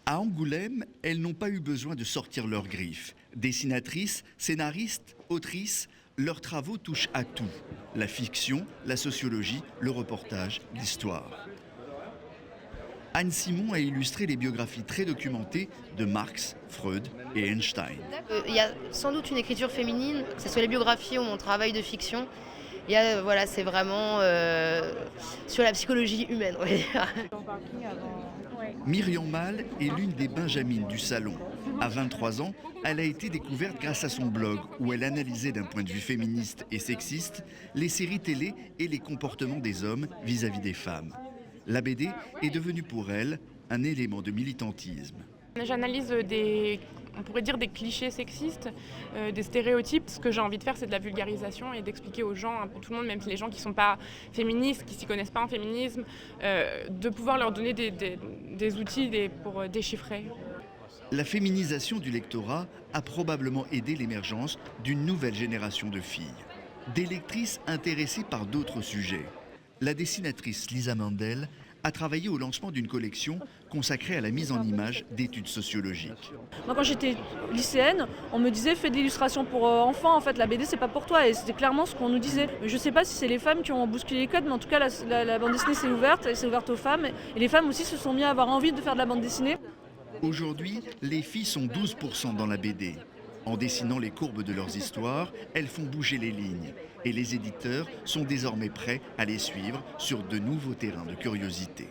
À Angoulême, elles n'ont pas eu besoin de sortir leurs griffes. Dessinatrices, scénaristes, autrices, leurs travaux touchent à tout. La fiction, la sociologie, le reportage, l'histoire. Anne Simon a illustré les biographies très documentées de Marx, Freud et Einstein. Il y a sans doute une écriture féminine, que ce soit les biographies ou mon travail de fiction. Voilà, c'est vraiment sur la psychologie humaine, on va dire. Myriam Mal est l'une des benjamines du salon. À 23 ans, elle a été découverte grâce à son blog où elle analysait d'un point de vue féministe et sexiste les séries télé et les comportements des hommes vis-à-vis des femmes. La BD est devenue pour elle un élément de militantisme. J'analyse on pourrait dire des clichés sexistes, des stéréotypes. Ce que j'ai envie de faire, c'est de la vulgarisation et d'expliquer aux gens, un peu tout le monde, même les gens qui ne sont pas féministes, qui ne s'y connaissent pas en féminisme, de pouvoir leur donner des outils pour déchiffrer. La féminisation du lectorat a probablement aidé l'émergence d'une nouvelle génération de filles. Des lectrices intéressées par d'autres sujets. La dessinatrice Lisa Mandel a travaillé au lancement d'une collection consacrée à la mise en image d'études sociologiques. Moi, quand j'étais lycéenne, on me disait fais de l'illustration pour enfants, en fait la BD c'est pas pour toi, et c'était clairement ce qu'on nous disait. Je sais pas si c'est les femmes qui ont bousculé les codes, mais en tout cas la bande dessinée c'est ouverte aux femmes, et les femmes aussi se sont mis à avoir envie de faire de la bande dessinée. Aujourd'hui, les filles sont 12% dans la BD. En dessinant les courbes de leurs histoires, elles font bouger les lignes. Et les éditeurs sont désormais prêts à les suivre sur de nouveaux terrains de curiosité.